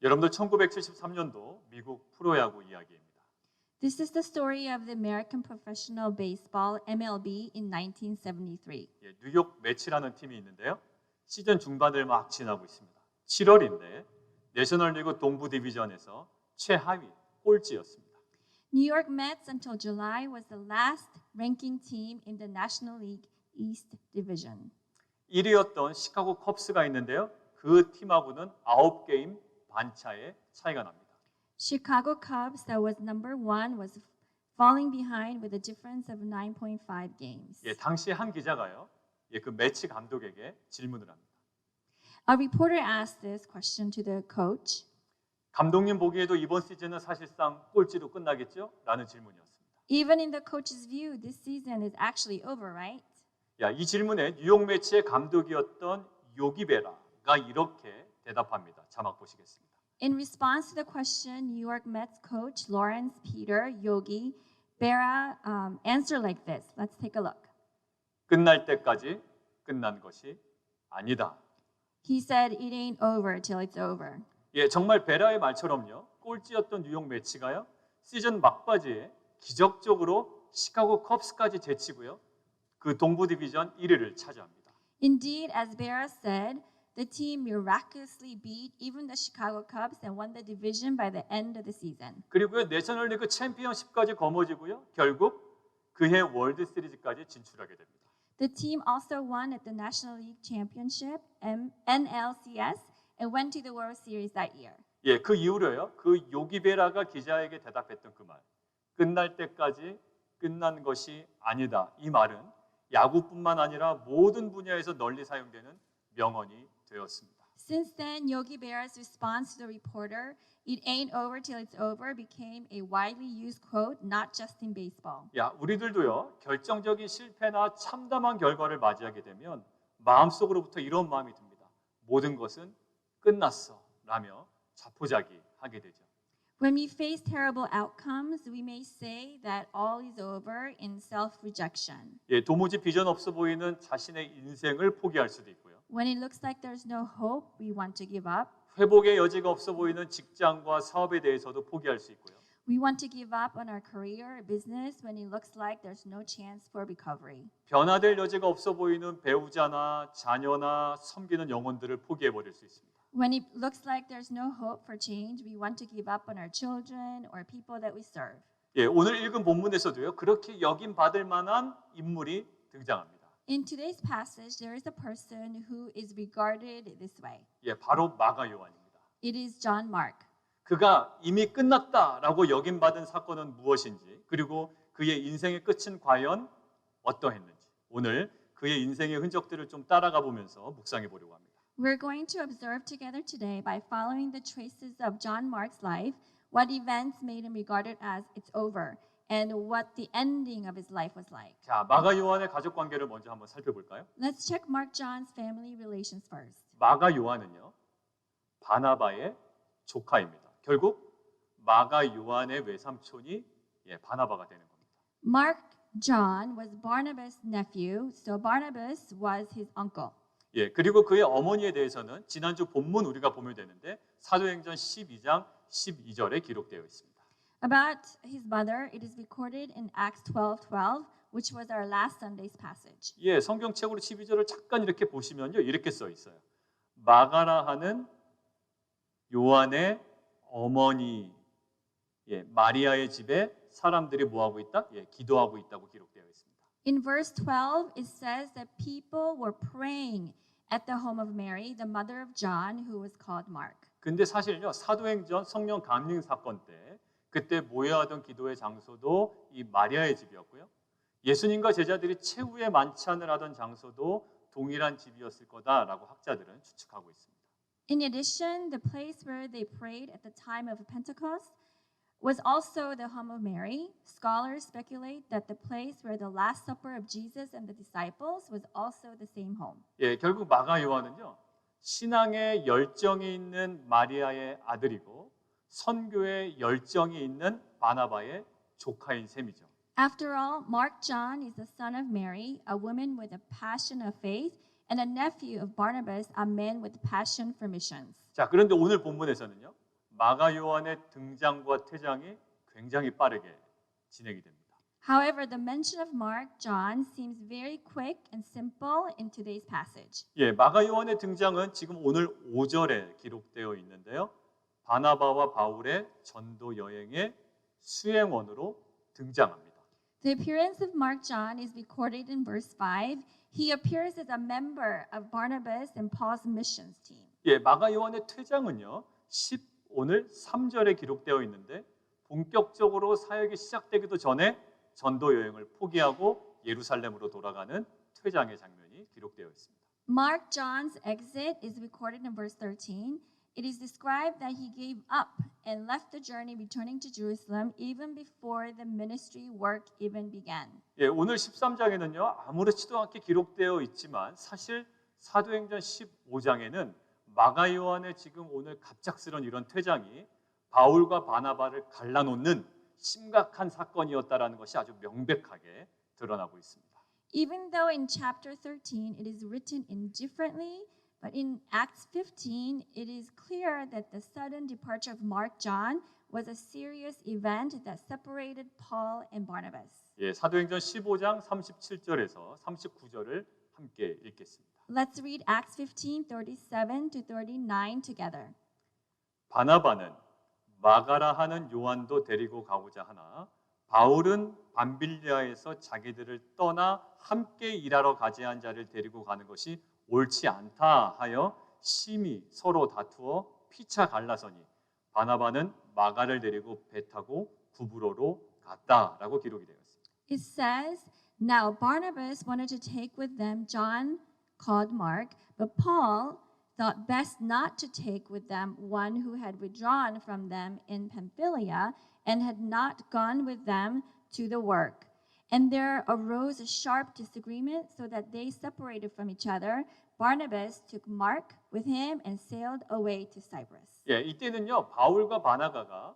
여러분들 1973년도 미국 프로야구 이야기입니다. This is the story of the American Professional Baseball (MLB) in 1973. 예, 뉴욕 매치라는 팀이 있는데요. 시즌 중반을 막 지나고 있습니다. 7월인데 내셔널리그 동부 디비전에서 최하위 꼴찌였습니다. New York Mets until July was the last ranking team in the National League East Division. 1위였던 시카고 컵스가 있는데요. 그 팀하고는 9게임 반차의 차이가 납니다. Chicago Cubs, that was number one, was falling behind with a difference of 9.5 games. 예, 당시 한 기자가요. 예, 그 매치 감독에게 질문을 합니다. A reporter asked this question to the coach. 감독님 보기에도 이번 시즌은 사실상 꼴찌로 끝나겠죠? 라는 질문이었습니다. Even in the coach's view, this season is actually over, right? 야, 이 질문에 뉴욕 매치의 감독이었던 요기 베라가 이렇게 대답합니다. 자막 보시겠습니다. In response to the question, New York Mets coach Lawrence Peter Yogi Berra answered like this. Let's take a look. 끝날 때까지 끝난 것이 아니다. He said, "It ain't over till it's over." 예, 정말 베라의 말처럼요. 꼴찌였던 뉴욕 매치가요. 시즌 막바지에 기적적으로 시카고 컵스까지 제치고요. 그 동부 디비전 1위를 차지합니다. Indeed, as Berra said, the team miraculously beat even the Chicago Cubs and won the division by the end of the season. 그리고요. 내셔널리그 챔피언십까지 거머쥐고요. 결국 그해 월드 시리즈까지 진출하게 됩니다. The team also won at the National League Championship (NLCS) and went to the World Series that year. 예, 그 이후로요. 그 요기 베라가 기자에게 대답했던 그 말. 끝날 때까지 끝난 것이 아니다. 이 말은 야구뿐만 아니라 모든 분야에서 널리 사용되는 명언이 되었습니다. Since then, Yogi Berra's response to the reporter, "It ain't over till it's over," became a widely used quote, not just in baseball. 야, 우리들도요. 결정적인 실패나 참담한 결과를 맞이하게 되면 마음속으로부터 이런 마음이 듭니다. 모든 것은 끝났어 라며 자포자기하게 되죠. When we face terrible outcomes, we may say that all is over in self-rejection. 예, 도무지 비전 없어 보이는 자신의 인생을 포기할 수도 있고요. When it looks like there's no hope, we want to give up. 회복의 여지가 없어 보이는 직장과 사업에 대해서도 포기할 수 있고요. We want to give up on our career or business when it looks like there's no chance for recovery. 변화될 여지가 없어 보이는 배우자나 자녀나 섬기는 영혼들을 포기해 버릴 수 있습니다. When it looks like there's no hope for change, we want to give up on our children or people that we serve. 예, 오늘 읽은 본문에서도요. 그렇게 여김 받을 만한 인물이 등장합니다. In today's passage, there is a person who is regarded this way. 예, 바로 마가 요한입니다. It is John Mark. 그가 이미 끝났다라고 여김 받은 사건은 무엇인지, 그리고 그의 인생의 끝은 과연 어떠했는지 오늘 그의 인생의 흔적들을 좀 따라가 보면서 묵상해 보려고 합니다. We're going to observe together today by following the traces of John Mark's life, what events made him regarded as it's over, and what the ending of his life was like. 자, 마가 요한의 가족 관계를 먼저 한번 살펴볼까요? Let's check Mark John's family relations first. 마가 요한은요. 바나바의 조카입니다. 결국 마가 요한의 외삼촌이 바나바가 되는 겁니다. Mark John was Barnabas' nephew, so Barnabas was his uncle. 예, 그리고 그의 어머니에 대해서는 지난주 본문 우리가 보면 되는데 사도행전 12장 12절에 기록되어 있습니다. About his mother, it is recorded in Acts 12:12, which was our last Sunday's passage. 예, 성경책으로 12절을 잠깐 이렇게 보시면요. 이렇게 써 있어요. 마가라 하는 요한의 어머니 마리아의 집에 사람들이 뭐 하고 있다? 기도하고 있다고 기록되어 있습니다. In verse 12, it says that people were praying at the home of Mary, the mother of John, who was called Mark. 근데 사실요. 사도행전 성령 감림 사건 때 그때 모여하던 기도의 장소도 이 마리아의 집이었고요. 예수님과 제자들이 최후의 만찬을 하던 장소도 동일한 집이었을 거다라고 학자들은 추측하고 있습니다. In addition, the place where they prayed at the time of Pentecost was also the home of Mary. Scholars speculate that the place where the Last Supper of Jesus and the disciples was also the same home. 예, 결국 마가 요한은요. 신앙에 열정이 있는 마리아의 아들이고 선교에 열정이 있는 바나바의 조카인 셈이죠. After all, Mark John is the son of Mary, a woman with a passion of faith, and a nephew of Barnabas, a man with passion for missions. 자, 그런데 오늘 본문에서는요. 마가 요한의 등장과 퇴장이 굉장히 빠르게 진행이 됩니다. However, the mention of Mark, John seems very quick and simple in today's passage. 예, 마가 요한의 등장은 지금 오늘 5절에 기록되어 있는데요. 바나바와 바울의 전도 여행의 수행원으로 등장합니다. The appearance of Mark John is recorded in verse 5. He appears as a member of Barnabas and Paul's missions team. 예, 마가 요한의 퇴장은요. 오늘 3절에 기록되어 있는데 본격적으로 사역이 시작되기도 전에 전도 여행을 포기하고 예루살렘으로 돌아가는 퇴장의 장면이 기록되어 있습니다. Mark John's exit is recorded in verse 13. It is described that he gave up and left the journey returning to Jerusalem even before the ministry work even began. 예, 오늘 13장에는요. 아무렇지도 않게 기록되어 있지만 사실 사도행전 15장에는 마가 요한의 지금 오늘 갑작스런 이런 퇴장이 바울과 바나바를 갈라놓는 심각한 사건이었다라는 것이 아주 명백하게 드러나고 있습니다. Even though in chapter 13 it is written indifferently, but in Acts 15 it is clear that the sudden departure of Mark John was a serious event that separated Paul and Barnabas. 예, 사도행전 15장 37절에서 39절을 함께 읽겠습니다. Let's read Acts 15:37 to 39 together. 바나바는 마가라 하는 요한도 데리고 가고자 하나 바울은 밤빌리아에서 자기들을 떠나 함께 일하러 가지 한 자를 데리고 가는 것이 옳지 않다 하여 심히 서로 다투어 피차 갈라서니 바나바는 마가를 데리고 배 타고 구브로로 갔다라고 기록이 되어 있습니다. It says, Now Barnabas wanted to take with them John called Mark, but Paul thought best not to take with them one who had withdrawn from them in Pamphylia and had not gone with them to the work. And there arose a sharp disagreement so that they separated from each other. Barnabas took Mark with him and sailed away to Cyprus. 예, 이때는요. 바울과 바나바가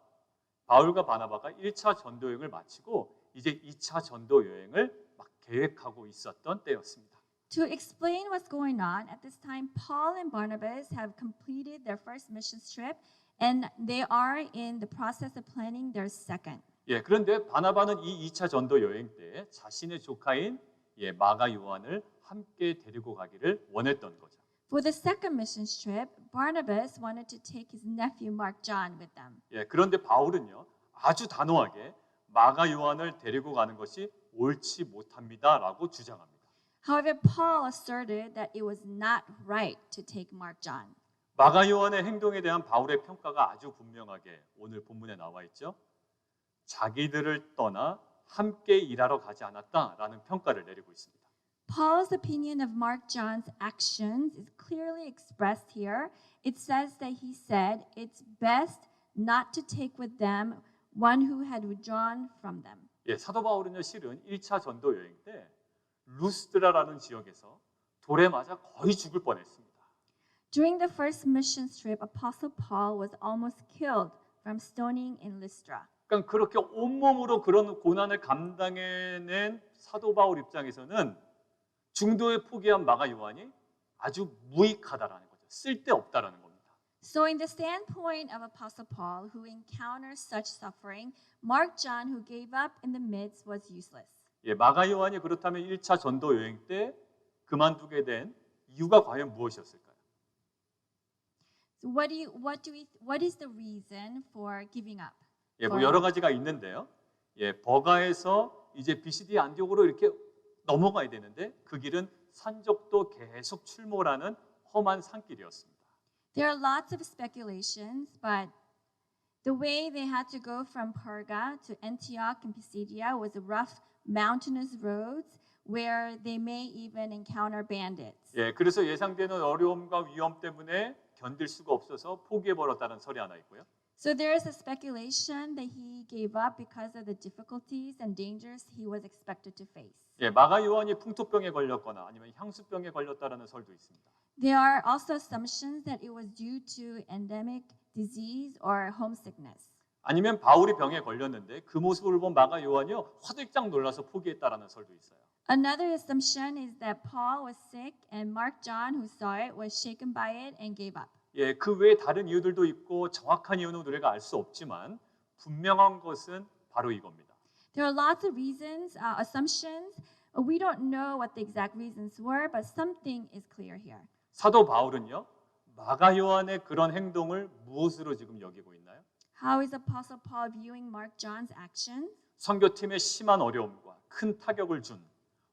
1차 전도 여행을 마치고 이제 2차 전도 여행을 막 계획하고 있었던 때였습니다. To explain what's going on, at this time, Paul and Barnabas have completed their first missions trip and they are in the process of planning their second. 예, 그런데 바나바는 이 2차 전도 여행 때 자신의 조카인 마가 요한을 함께 데리고 가기를 원했던 거죠. For the second missions trip, Barnabas wanted to take his nephew Mark John with them. 예, 그런데 바울은요. 아주 단호하게 마가 요한을 데리고 가는 것이 옳지 못합니다라고 주장합니다. However, Paul asserted that it was not right to take Mark John. 마가 요한의 행동에 대한 바울의 평가가 아주 분명하게 오늘 본문에 나와 있죠. 자기들을 떠나 함께 일하러 가지 않았다라는 평가를 내리고 있습니다. Paul's opinion of Mark John's actions is clearly expressed here. It says that he said it's best not to take with them one who had withdrawn from them. 예, 사도 바울은요 실은 1차 전도 여행 때 루스드라라는 지역에서 돌에 맞아 거의 죽을 뻔했습니다. During the first missions trip, Apostle Paul was almost killed from stoning in Lystra. 그러니까 그렇게 온몸으로 그런 고난을 감당해낸 사도 바울 입장에서는 중도에 포기한 마가 요한이 아주 무익하다라는 거죠. 쓸데없다라는 겁니다. So in the standpoint of Apostle Paul, who encountered such suffering, Mark John, who gave up in the midst, was useless. 예, 마가 요한이 그렇다면 1차 전도 여행 때 그만두게 된 이유가 과연 무엇이었을까요? So what is the reason for giving up? 예, 뭐 여러 가지가 있는데요. 예, 버가에서 이제 비시디 안디옥으로 이렇게 넘어가야 되는데 그 길은 산적도 계속 출몰하는 험한 산길이었습니다. There are lots of speculations, but the way they had to go from Perga to Antioch and Pisidia was rough mountainous roads where they may even encounter bandits. 예, 그래서 예상되는 어려움과 위험 때문에 견딜 수가 없어서 포기해버렸다는 설이 하나 있고요. So there is a speculation that he gave up because of the difficulties and dangers he was expected to face. 예, 마가 요한이 풍토병에 걸렸거나 아니면 향수병에 걸렸다라는 설도 있습니다. There are also assumptions that it was due to endemic disease or homesickness. 아니면 바울이 병에 걸렸는데 그 모습을 본 마가 요한이요 화들짝 놀라서 포기했다라는 설도 있어요. Another assumption is that Paul was sick and Mark John, who saw it, was shaken by it and gave up. 예, 그 외에 다른 이유들도 있고 정확한 이유는 우리가 알 수 없지만 분명한 것은 바로 이겁니다. There are lots of reasons, assumptions. We don't know what the exact reasons were, but something is clear here. 사도 바울은요, 마가 요한의 그런 행동을 무엇으로 지금 여기고 있나요? How is Apostle Paul viewing Mark John's actions? 선교팀에 심한 어려움과 큰 타격을 준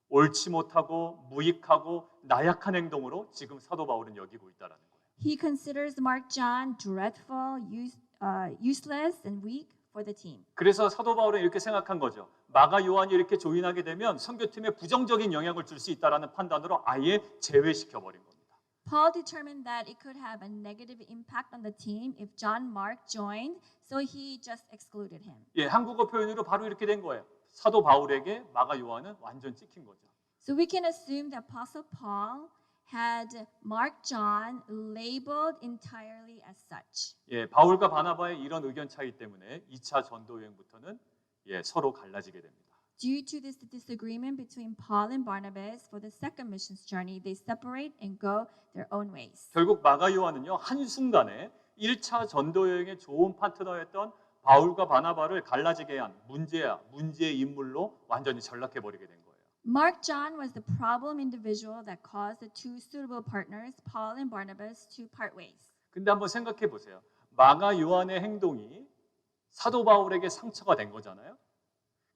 옳지 못하고 무익하고 나약한 행동으로 지금 사도 바울은 여기고 있다라는 거예요. He considers Mark John dreadful, useless, and weak for the team. 그래서 사도 바울은 이렇게 생각한 거죠. 마가 요한이 이렇게 조인하게 되면 선교팀에 부정적인 영향을 줄 수 있다라는 판단으로 아예 제외시켜 버린 겁니다. Paul determined that it could have a negative impact on the team if John Mark joined, so he just excluded him. 예, 한국어 표현으로 바로 이렇게 된 거예요. 사도 바울에게 마가 요한은 완전 찍힌 거죠. So we can assume that Apostle Paul had Mark John labeled entirely as such. 예, 바울과 바나바의 이런 의견 차이 때문에 2차 전도 여행부터는 서로 갈라지게 됩니다. Due to this disagreement between Paul and Barnabas for the second missions journey, they separate and go their own ways. 결국 마가 요한은요, 한순간에 1차 전도 여행의 좋은 파트너였던 바울과 바나바를 갈라지게 한 문제의 인물로 완전히 전락해 버리게 된 거예요. Mark John was the problem individual that caused the two suitable partners, Paul and Barnabas, to part ways. 근데 한번 생각해 보세요. 마가 요한의 행동이 사도 바울에게 상처가 된 거잖아요.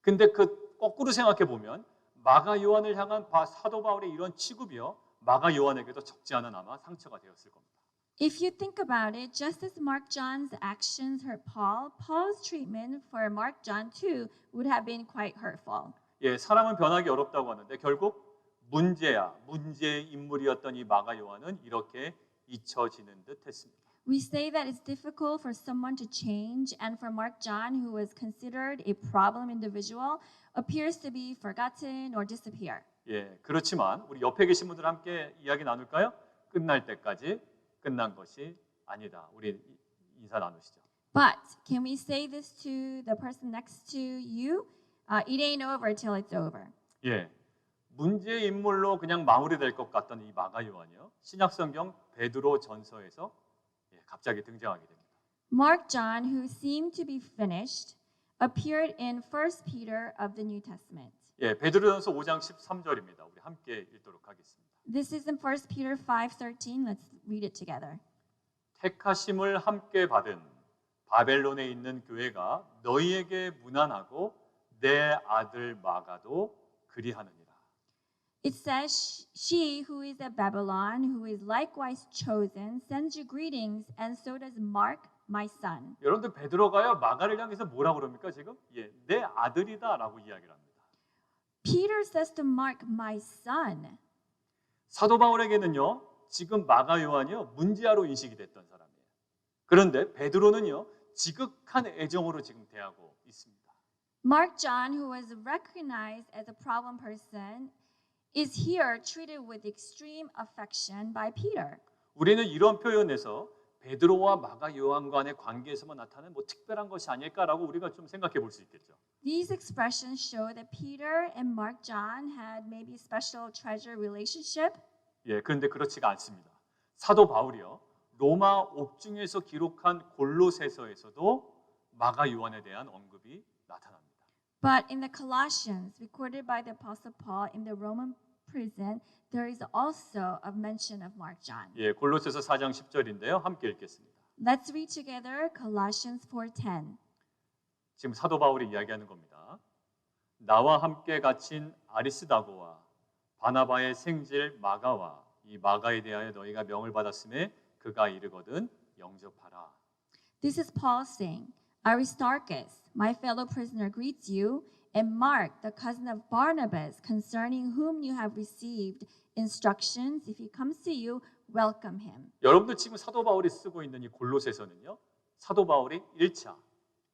근데 그 거꾸로 생각해 보면 마가 요한을 향한 사도 바울의 이런 취급이요, 마가 요한에게도 적지 않은 아마 상처가 되었을 겁니다. If you think about it, just as Mark John's actions hurt Paul, Paul's treatment for Mark John too would have been quite hurtful. 예, 사람은 변하기 어렵다고 하는데 결국 문제의 인물이었던 이 마가 요한은 이렇게 잊혀지는 듯 했습니다. We say that it's difficult for someone to change, and for Mark John, who was considered a problem individual, appears to be forgotten or disappear. 예, 그렇지만 우리 옆에 계신 분들 함께 이야기 나눌까요? 끝날 때까지 끝난 것이 아니다. 우리 인사 나누시죠. But can we say this to the person next to you? It ain't over till it's over. 예, 문제의 인물로 그냥 마무리될 것 같던 이 마가 요한이요, 신약성경 베드로 전서에서 갑자기 등장하게 됩니다. Mark John, who seemed to be finished, appeared in 1 Peter of the New Testament. 예, 베드로전서 5장 13절입니다. 우리 함께 읽도록 하겠습니다. This is in 1 Peter 5:13. Let's read it together. 택하심을 함께 받은 바벨론에 있는 교회가 너희에게 문안하고 내 아들 마가도 그리하느니라. It says, she who is at Babylon, who is likewise chosen, sends you greetings, and so does Mark, my son. 여러분들 베드로가요, 마가를 향해서 뭐라고 그럽니까 지금? 예, 내 아들이다라고 이야기를 합니다. Peter says to Mark, my son. 사도 바울에게는요, 지금 마가 요한이요, 문제아로 인식이 됐던 사람이에요. 그런데 베드로는요, 지극한 애정으로 지금 대하고 있습니다. Mark John, who was recognized as a problem person, is here treated with extreme affection by Peter. 우리는 이런 표현에서 베드로와 마가 요한 간의 관계에서만 나타나는 뭐 특별한 것이 아닐까라고 우리가 좀 생각해 볼 수 있겠죠. These expressions show that Peter and Mark John had maybe a special treasure relationship. 예, 그런데 그렇지가 않습니다. 사도 바울이요, 로마 옥중에서 기록한 골로새서에서도 마가 요한에 대한 언급이 나타납니다. But in the Colossians, recorded by the Apostle Paul in the Roman prison, there is also a mention of Mark John. 예, 골로새서 4장 10절인데요. 함께 읽겠습니다. Let's read together Colossians 4:10. 지금 사도 바울이 이야기하는 겁니다. 나와 함께 갇힌 아리스다고와 바나바의 생질 마가와 이 마가에 대하여 너희가 명을 받았음에 그가 이르거든 영접하라. This is Paul saying, Aristarchus, my fellow prisoner, greets you, and Mark, the cousin of Barnabas, concerning whom you have received instructions. If he comes to you, welcome him. 여러분들 지금 사도 바울이 쓰고 있는 이 골로새서는요, 사도 바울이 1차,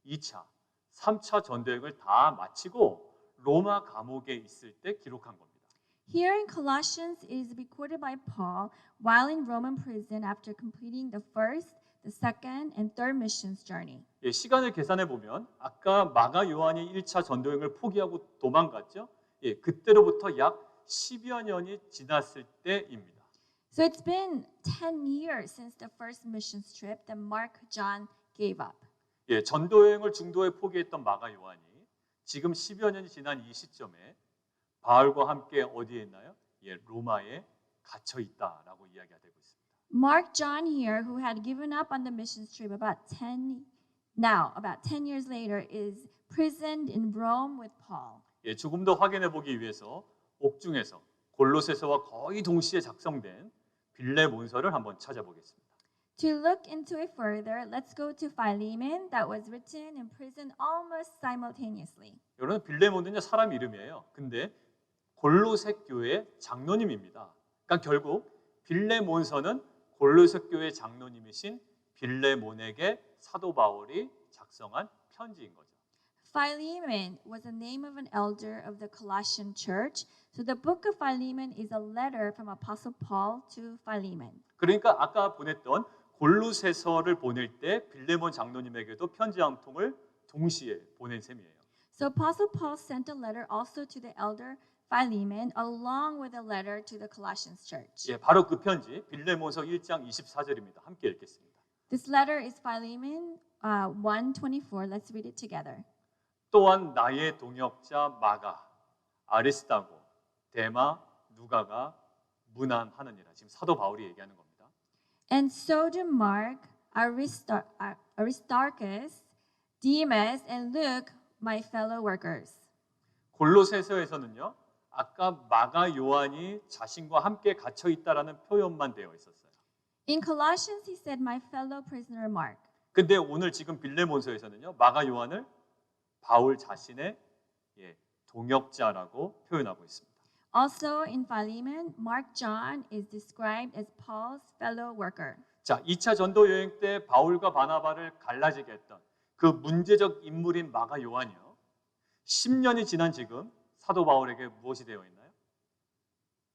2차, 3차 전도여행을 다 마치고 로마 감옥에 있을 때 기록한 겁니다. Here in Colossians, it is recorded by Paul while in Roman prison after completing the first, the second, and third missions journey. 예, 시간을 계산해 보면 아까 마가 요한이 1차 전도여행을 포기하고 도망갔죠. 예, 그때로부터 약 10여 년이 지났을 때입니다. So it's been 10 years since the first missions trip that Mark John gave up. 예, 전도 여행을 중도에 포기했던 마가 요한이 지금 10여 년이 지난 이 시점에 바울과 함께 어디에 있나요? 예, 로마에 갇혀 있다라고 이야기가 되고 있습니다. Mark John here, who had given up on the missions trip about 10 years later, is prisoned in Rome with Paul. 예, 조금 더 확인해 보기 위해서 옥중에서 골로새서와 거의 동시에 작성된 빌레몬서를 한번 찾아보겠습니다. To look into it further, let's go to Philemon that was written in prison almost simultaneously. 여러분 빌레몬은요 사람 이름이에요. 근데 골로새 교회 장로님입니다. 그러니까 결국 빌레몬서는 골로새 교회 장로님이신 빌레몬에게 사도 바울이 작성한 편지인 거죠. Philemon was the name of an elder of the Colossian church. So the book of Philemon is a letter from Apostle Paul to Philemon. 그러니까 아까 보냈던 골로새서를 보낼 때 빌레몬 장로님에게도 편지 한 통을 동시에 보낸 셈이에요. So Apostle Paul sent a letter also to the elder Philemon along with a letter to the Colossians church. 예, 바로 그 편지 빌레몬서 1장 24절입니다. 함께 읽겠습니다. This letter is Philemon 1:24. Let's read it together. 또한 나의 동역자 마가, 아리스타고, 데마, 누가가 문안하느니라. 지금 사도 바울이 얘기하는 겁니다. And so do Mark, Aristarchus, Demas, and Luke, my fellow workers. 골로새서에서는요. 아까 마가 요한이 자신과 함께 갇혀 있다라는 표현만 되어 있었어요. In Colossians, he said, my fellow prisoner Mark. 근데 오늘 지금 빌레몬서에서는요. 마가 요한을 바울 자신의 동역자라고 표현하고 있습니다. Also in Philemon, Mark John is described as Paul's fellow worker. 자, 2차 전도 여행 때 바울과 바나바를 갈라지게 했던 그 문제적 인물인 마가 요한이요. 10년이 지난 지금 사도 바울에게 무엇이 되어 있나요?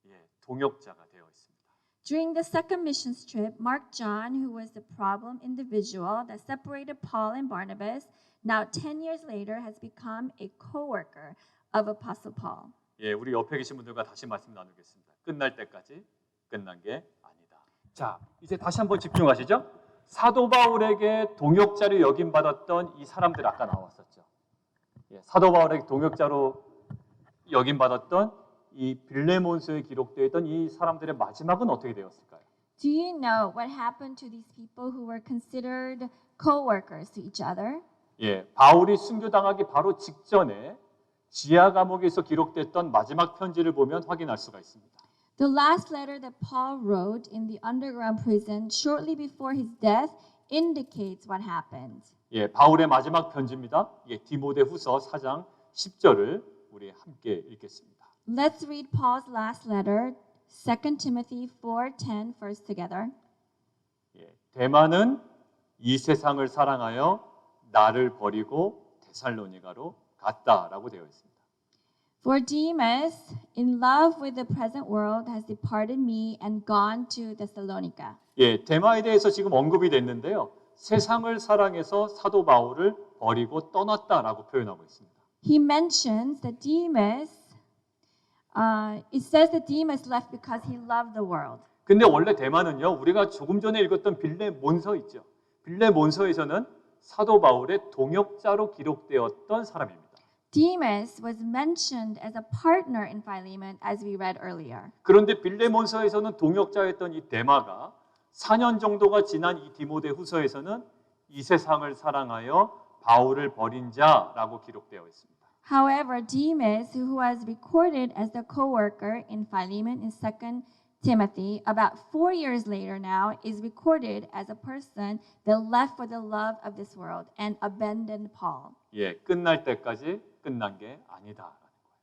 예, 동역자가 되어 있습니다. During the second missions trip, Mark John, who was the problem individual that separated Paul and Barnabas, now 10 years later has become a co-worker of Apostle Paul. 예, 우리 옆에 계신 분들과 다시 말씀 나누겠습니다. 끝날 때까지 끝난 게 아니다. 자, 이제 다시 한번 집중하시죠. 사도 바울에게 동역자로 여김 받았던 이 사람들 아까 나왔었죠. 예, 사도 바울에게 동역자로 여김 받았던 이 빌레몬서에 기록되어 있던 이 사람들의 마지막은 어떻게 되었을까요? Do you know what happened to these people who were considered co-workers to each other? 예, 바울이 순교당하기 바로 직전에 지하 감옥에서 기록됐던 마지막 편지를 보면 확인할 수가 있습니다. The last letter that Paul wrote in the underground prison shortly before his death indicates what happened. 예, 바울의 마지막 편지입니다. 예, 디모데후서 4장 10절을 우리 함께 읽겠습니다. Let's read Paul's last letter, 2 Timothy 4:10 first together. 예, 대만은 이 세상을 사랑하여 나를 버리고 데살로니가로 갔다라고 되어 있습니다. For Demas, in love with the present world, has departed me and gone to Thessalonica. 예, 데마에 대해서 지금 언급이 됐는데요. 세상을 사랑해서 사도 바울을 버리고 떠났다라고 표현하고 있습니다. He mentions that it says that Demas left because he loved the world. 근데 원래 대만은요. 우리가 조금 전에 읽었던 빌레몬서 있죠. 빌레몬서에서는 사도 바울의 동역자로 기록되었던 사람입니다. Demas was mentioned as a partner in Philemon as we read earlier. 그런데 빌레몬서에서는 동역자였던 이 데마가 4년 정도가 지난 이 디모데후서에서는 이 세상을 사랑하여 바울을 버린 자라고 기록되어 있습니다. However, Demas, who was recorded as the co-worker in Philemon in 2 Timothy, about 4 years later now, is recorded as a person that left for the love of this world and abandoned Paul. 예, 끝날 때까지 끝난 게 아니다.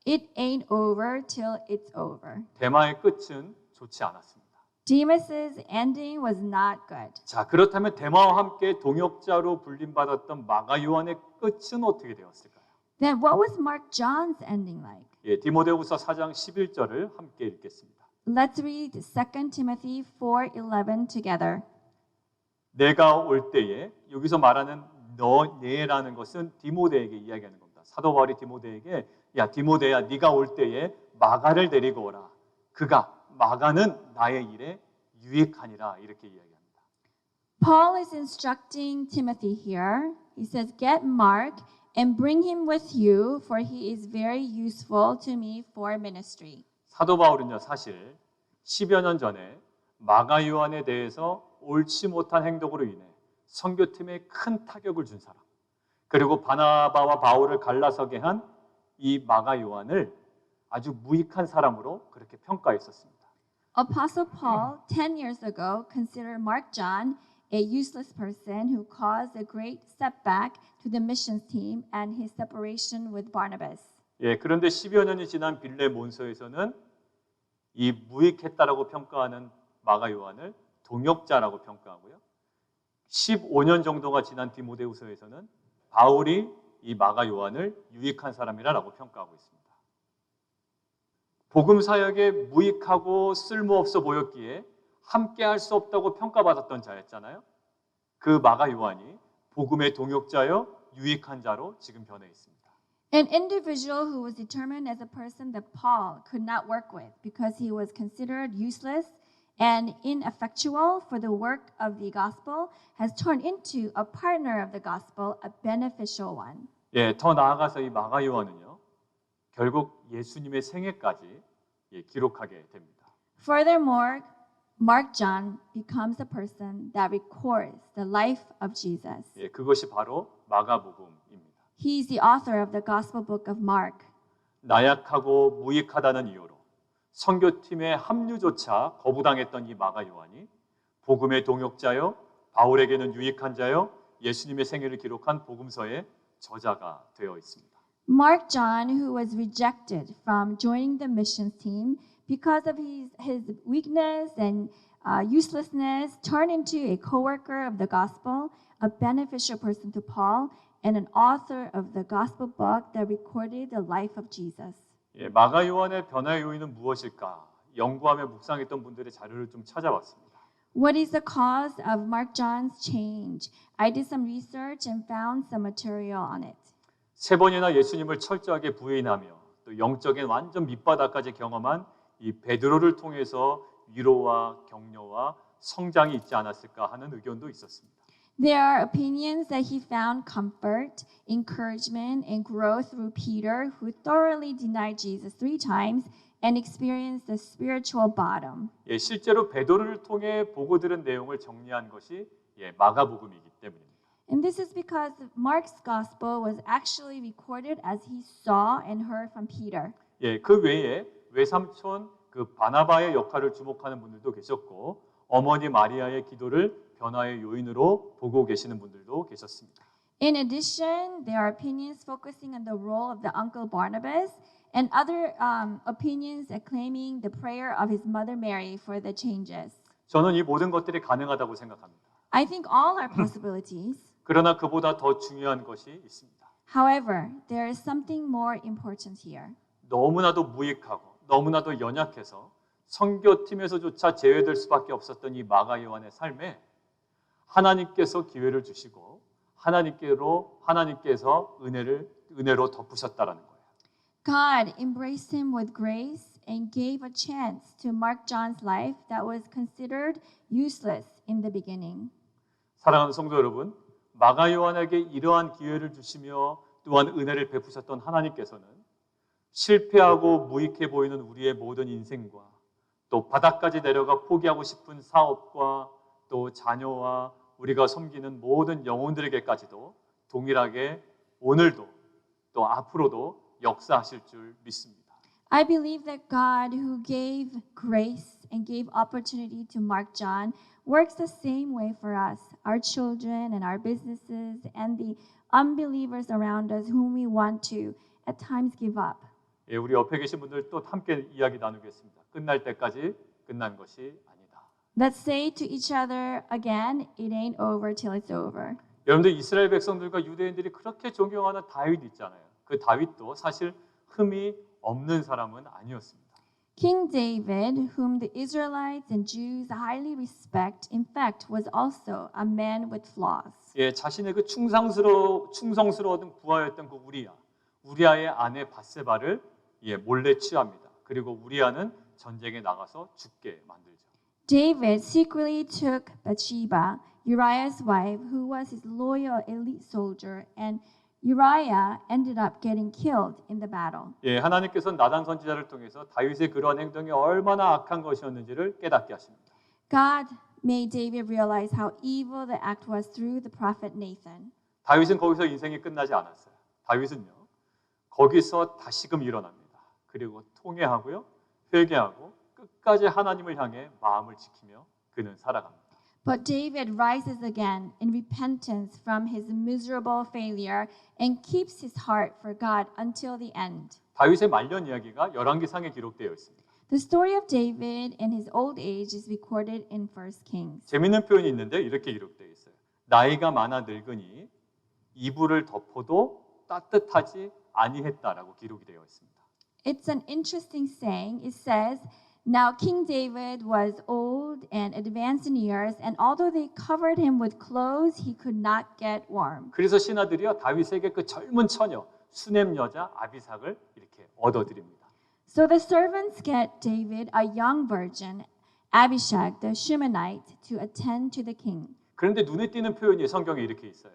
It ain't over till it's over. 데마의 끝은 좋지 않았습니다. Demas's ending was not good. 자, 그렇다면 데마와 함께 동역자로 불림받았던 마가 요한의 끝은 어떻게 되었을까요? Then what was Mark John's ending like? 예, 디모데후서 4장 11절을 함께 읽겠습니다. Let's read 2 Timothy 4:11 together. 내가 올 때에 여기서 말하는 너네라는 것은 디모데에게 이야기하는 겁니다. 사도 바울이 디모데에게 야 디모데야 네가 올 때에 마가를 데리고 오라. 그가 마가는 나의 일에 유익하니라 이렇게 이야기합니다. Paul is instructing Timothy here. He says, "Get Mark and bring him with you, for he is very useful to me for ministry." 사도 바울은요, 사실 10여 년 전에 마가 요한에 대해서 옳지 못한 행동으로 인해 선교팀에 큰 타격을 준 사람, 그리고 바나바와 바울을 갈라서게 한 이 마가 요한을 아주 무익한 사람으로 그렇게 평가했었습니다. Apostle Paul, 10 years ago, considered Mark John a useless person who caused a great setback to the missions team and his separation with Barnabas. 예, 그런데 10여 년이 지난 빌레몬서에서는 이 무익했다라고 평가하는 마가 요한을 동역자라고 평가하고요. 15년 정도가 지난 디모데후서에서는 바울이 이 마가 요한을 유익한 사람이라고 평가하고 있습니다. 복음 사역에 무익하고 쓸모없어 보였기에 함께 할 수 없다고 평가받았던 자였잖아요. 그 마가 요한이 복음의 동역자여 유익한 자로 지금 변해 있습니다. An individual who was determined as a person that Paul could not work with because he was considered useless and ineffectual for the work of the gospel has turned into a partner of the gospel, a beneficial one. 예, 더 나아가서 이 마가 요한은요, 결국 예수님의 생애까지 기록하게 됩니다. Furthermore, Mark John becomes a person that records the life of Jesus. 예, 그것이 바로 마가복음입니다. He is the author of the gospel book of Mark. 나약하고 무익하다는 이유로 선교팀의 합류조차 거부당했던 이 마가 요한이 복음의 동역자요, 바울에게는 유익한 자요, 예수님의 생애를 기록한 복음서의 저자가 되어 있습니다. Mark John, who was rejected from joining the missions team because of his weakness and uselessness, turned into a co-worker of the gospel, a beneficial person to Paul, and an author of the gospel book that recorded the life of Jesus. 예, 마가 요한의 변화의 요인은 무엇일까? 연구하며 묵상했던 분들의 자료를 좀 찾아봤습니다. What is the cause of Mark John's change? I did some research and found some material on it. 3번이나 예수님을 철저하게 부인하며 또 영적인 완전 밑바닥까지 경험한 이 베드로를 통해서 위로와 격려와 성장이 있지 않았을까 하는 의견도 있었습니다. There are opinions that he found comfort, encouragement, and growth through Peter, who thoroughly denied Jesus 3 times and experienced the spiritual bottom. 예, 실제로 베드로를 통해 보고 들은 내용을 정리한 것이 마가복음이기 때문입니다. And this is because Mark's gospel was actually recorded as he saw and heard from Peter. 예, 그 외에 외삼촌 그 바나바의 역할을 주목하는 분들도 계셨고 어머니 마리아의 기도를 변화의 요인으로 보고 계시는 분들도 계셨습니다. In addition, there are opinions focusing on the role of the uncle Barnabas and other opinions acclaiming the prayer of his mother Mary for the changes. 저는 이 모든 것들이 가능하다고 생각합니다. I think all are possibilities. 그러나 그보다 더 중요한 것이 있습니다. However, there is something more important here. 너무나도 무익하고 너무나도 연약해서 선교팀에서조차 제외될 수밖에 없었던 이 마가 요한의 삶에 하나님께서 기회를 주시고 하나님께서 은혜로 덮으셨다라는 거예요. God embraced him with grace and gave a chance to Mark John's life that was considered useless in the beginning. 사랑하는 성도 여러분, 마가 요한에게 이러한 기회를 주시며 또한 은혜를 베푸셨던 하나님께서는 실패하고 무익해 보이는 우리의 모든 인생과 또 바닥까지 내려가 포기하고 싶은 사업과 또 자녀와 우리가 섬기는 모든 영혼들에게까지도 동일하게 오늘도 또 앞으로도 역사하실 줄 믿습니다. I believe that God, who gave grace and gave opportunity to Mark John, works the same way for us, our children and our businesses and the unbelievers around us whom we want to at times give up. 예, 우리 옆에 계신 분들 또 함께 이야기 나누겠습니다. 끝날 때까지 끝난 것이 아니다. Let's say to each other again, it ain't over till it's over. 여러분들 이스라엘 백성들과 유대인들이 그렇게 존경하는 다윗 있잖아요. 그 다윗도 사실 흠이 없는 사람은 아니었습니다. King David, whom the Israelites and Jews highly respect, in fact, was also a man with flaws. 예, 자신의 그 충성스러운 부하였던 그 우리아의 아내 바세바를 몰래 취합니다. 그리고 우리아는 전쟁에 나가서 죽게 만들죠. David secretly took Bathsheba, Uriah's wife, who was his loyal elite soldier, and Uriah ended up getting killed in the battle. 예, 하나님께서는 나단 선지자를 통해서 다윗의 그러한 행동이 얼마나 악한 것이었는지를 깨닫게 하십니다. God made David realize how evil the act was through the prophet Nathan. 다윗은 거기서 인생이 끝나지 않았어요. 다윗은요, 거기서 다시금 일어납니다. 그리고 통회하고요, 회개하고 끝까지 하나님을 향해 마음을 지키며 그는 살아갑니다. But David rises again in repentance from his miserable failure and keeps his heart for God until the end. 다윗의 말년 이야기가 열왕기상에 기록되어 있습니다. The story of David in his old age is recorded in 1 Kings. 재미있는 표현이 있는데 이렇게 기록되어 있어요. 나이가 많아 늙으니 이불을 덮어도 따뜻하지 아니했다라고 기록이 되어 있습니다. It's an interesting saying. It says, Now King David was old and advanced in years, and although they covered him with clothes, he could not get warm. 그래서 신하들이요 다윗에게 그 젊은 처녀 수넴 여자 아비삭을 이렇게 얻어드립니다. So the servants get David, a young virgin, Abishag, the Shunammite, to attend to the king. 그런데 눈에 띄는 표현이 성경에 이렇게 있어요.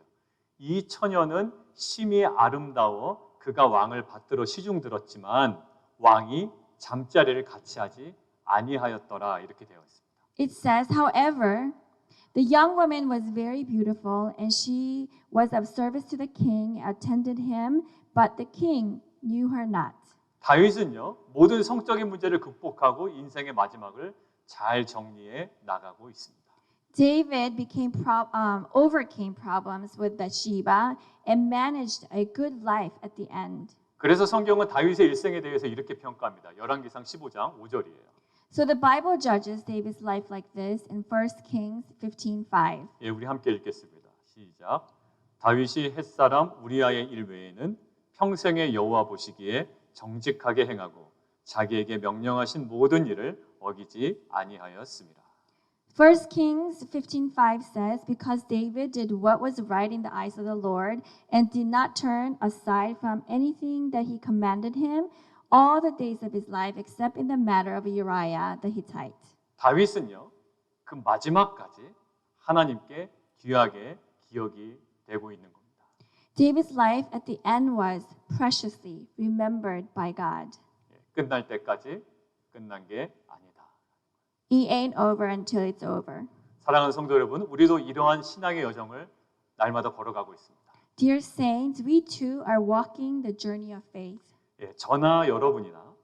이 처녀는 심히 아름다워 그가 왕을 받들어 시중 들었지만 왕이 잠자리를 같이 하지 아니하였더라 이렇게 되어 있습니다. It says, however, the young woman was very beautiful, and she was of service to the king, attended him, but the king knew her not. 다윗은요 모든 성적인 문제를 극복하고 인생의 마지막을 잘 정리해 나가고 있습니다. David overcame problems with Bathsheba and managed a good life at the end. 그래서 성경은 다윗의 일생에 대해서 이렇게 평가합니다. 열왕기상 15장 5절이에요. So the Bible judges David's life like this in 1 Kings 15:5. 예, 우리 함께 읽겠습니다. 시작. 다윗이 햇사람 우리아의 일 외에는 평생의 여호와 보시기에 정직하게 행하고 자기에게 명령하신 모든 일을 어기지 아니하였습니다. 1 Kings 15:5 says, Because David did what was right in the eyes of the Lord and did not turn aside from anything that he commanded him all the days of his life except in the matter of Uriah the Hittite. 다윗은요 그 마지막까지 하나님께 귀하게 기억이 되고 있는 겁니다. David's life at the end was preciously remembered by God. 예, 끝날 때까지 끝난 게 아니다. It ain't over until it's over. 사랑하는 성도 여러분, 우리도 이러한 신앙의 여정을 날마다 걸어가고 있습니다. Dear saints, we too are walking the journey of faith. 예, 저나 여러분이나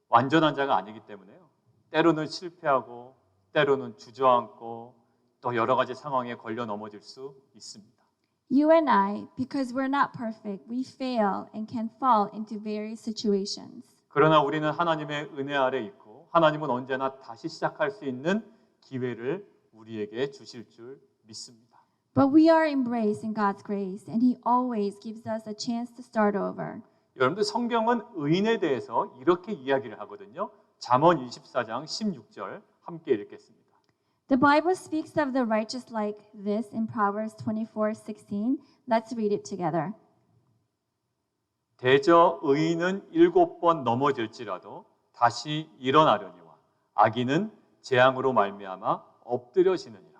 완전한 자가 아니기 때문에요. 때로는 실패하고 때로는 주저앉고 또 여러 가지 상황에 걸려 넘어질 수 있습니다. You and I, because we're not perfect, we fail and can fall into various situations. 그러나 우리는 하나님의 은혜 아래 있고 하나님은 언제나 다시 시작할 수 있는 기회를 우리에게 주실 줄 믿습니다. But we are embraced in God's grace, and He always gives us a chance to start over. 여러분들 성경은 의인에 대해서 이렇게 이야기를 하거든요. 잠언 24장 16절 함께 읽겠습니다. The Bible speaks of the righteous like this in Proverbs 24:16. Let's read it together. 대저 의인은 7번 넘어질지라도 다시 일어나려니와 악인은 재앙으로 말미암아 엎드려지느니라.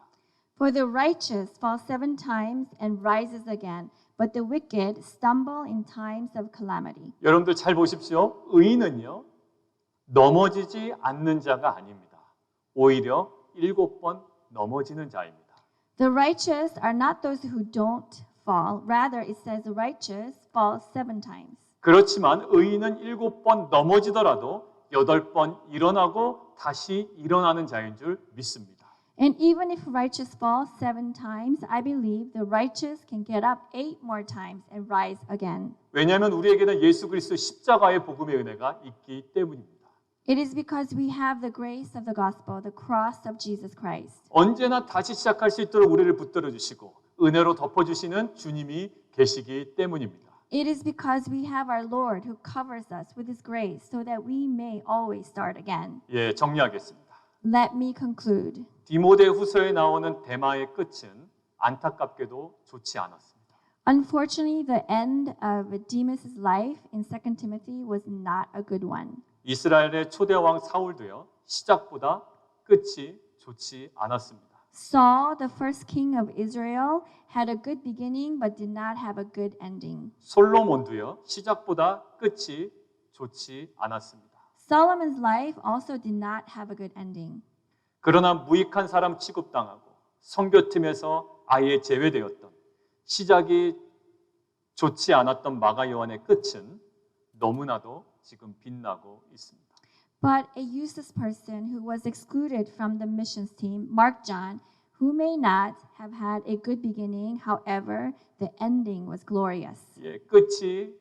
For the righteous falls 7 times and rises again, but the wicked stumble in times of calamity. 여러분들 잘 보십시오. 의인은요 넘어지지 않는 자가 아닙니다. 오히려 7번 넘어지는 자입니다. The righteous are not those who don't fall. Rather, it says the righteous fall 7 times. 그렇지만 의인은 7번 넘어지더라도 8번 일어나고 다시 일어나는 자인 줄 믿습니다. And even if righteous fall 7 times, I believe the righteous can get up 8 more times and rise again. 왜냐하면 우리에게는 예수 그리스도 십자가의 복음의 은혜가 있기 때문입니다. It is because we have the grace of the gospel, the cross of Jesus Christ. 언제나 다시 시작할 수 있도록 우리를 붙들어 주시고 은혜로 덮어 주시는 주님이 계시기 때문입니다. It is because we have our Lord who covers us with His grace so that we may always start again. 예, 정리하겠습니다. Let me conclude. 디모데후서에 나오는 데마의 끝은 안타깝게도 좋지 않았습니다. Unfortunately, the end of Demas' life in 2 Timothy was not a good one. 이스라엘의 초대 왕 사울도요. 시작보다 끝이 좋지 않았습니다. Saul, the first king of Israel, had a good beginning but did not have a good ending. 솔로몬도요. 시작보다 끝이 좋지 않았습니다. Solomon's life also did not have a good ending. 그러나 무익한 사람 취급당하고 선교팀에서 아예 제외되었던 시작이 좋지 않았던 마가 요한의 끝은 너무나도 지금 빛나고 있습니다. But a useless person who was excluded from the missions team, Mark John, who may not have had a good beginning, however, the ending was glorious. 예, 끝이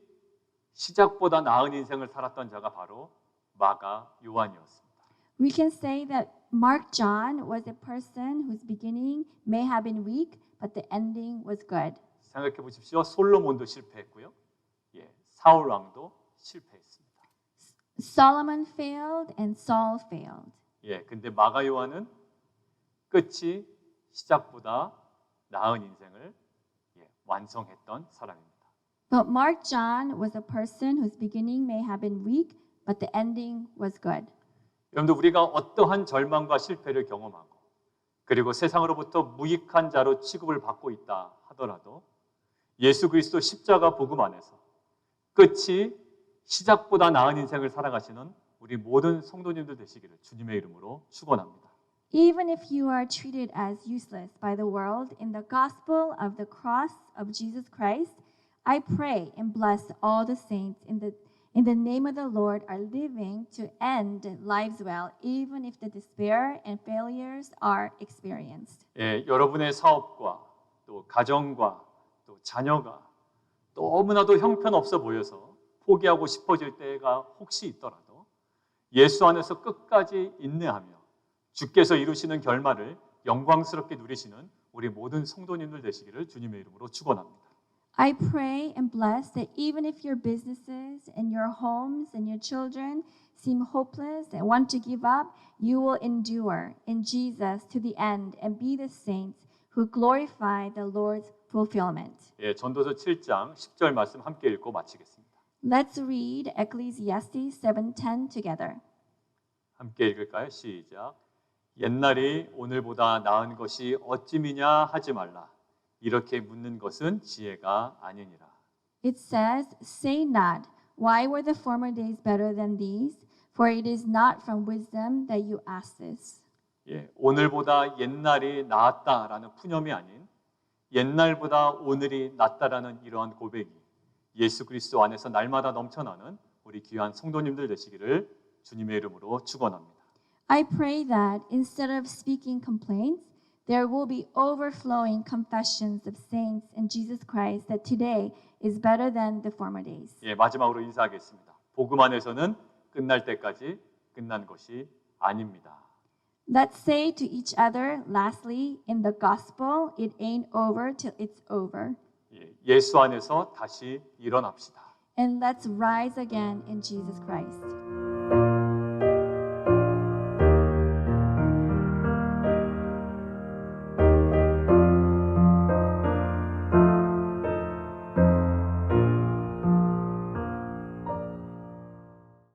시작보다 나은 인생을 살았던 자가 바로 마가 요한이었습니다. We can say that Mark John was a person whose beginning may have been weak, but the ending was good. 생각해 보십시오. 솔로몬도 실패했고요. 예, 사울 왕도 실패했습니다. Solomon failed and Saul failed. 예, 근데 마가 요한은 끝이 시작보다 나은 인생을 완성했던 사람입니다. But Mark John was a person whose beginning may have been weak, but the ending was good. 여러분들 우리가 어떠한 절망과 실패를 경험하고 그리고 세상으로부터 무익한 자로 취급을 받고 있다 하더라도 예수 그리스도 십자가 복음 안에서 끝이 시작보다 나은 인생을 살아가시는 우리 모든 성도님들 되시기를 주님의 이름으로 축원합니다. Even if you are treated as useless by the world, in the gospel of the cross of Jesus Christ, I pray and bless all the saints in the name of the Lord are living to end lives well, even if the despair and failures are experienced. 예, 여러분의 사업과 또 가정과 또 자녀가 너무나도 형편없어 보여서 포기하고 싶어질 때가 혹시 있더라도 예수 안에서 끝까지 인내하며 주께서 이루시는 결말을 영광스럽게 누리시는 우리 모든 성도님들 되시기를 주님의 이름으로 축원합니다. I pray and bless that even if your businesses and your homes and your children seem hopeless and want to give up, you will endure in Jesus to the end and be the saints who glorify the Lord's fulfillment. 예, 전도서 7장 10절 말씀 함께 읽고 마치겠습니다. Let's read Ecclesiastes 7:10 together. 함께 읽을까요? 시작. 옛날이 오늘보다 나은 것이 어찌미냐 하지 말라. 이렇게 묻는 것은 지혜가 아니니라. It says, "Say not, why were the former days better than these? For it is not from wisdom that you ask this." 예, 오늘보다 옛날이 나았다라는 푸념이 아닌 옛날보다 오늘이 낫다라는 이러한 고백이 예수 그리스도 안에서 날마다 넘쳐나는 우리 귀한 성도님들 되시기를 주님의 이름으로 축원합니다. I pray that instead of speaking complaints, there will be overflowing confessions of saints in Jesus Christ that today is better than the former days. 예, 마지막으로 인사하겠습니다. 복음 안에서는 끝날 때까지 끝난 것이 아닙니다. Let's say to each other, lastly, in the gospel, it ain't over till it's over. 예, 예수 안에서 다시 일어납시다. And let's rise again in Jesus Christ.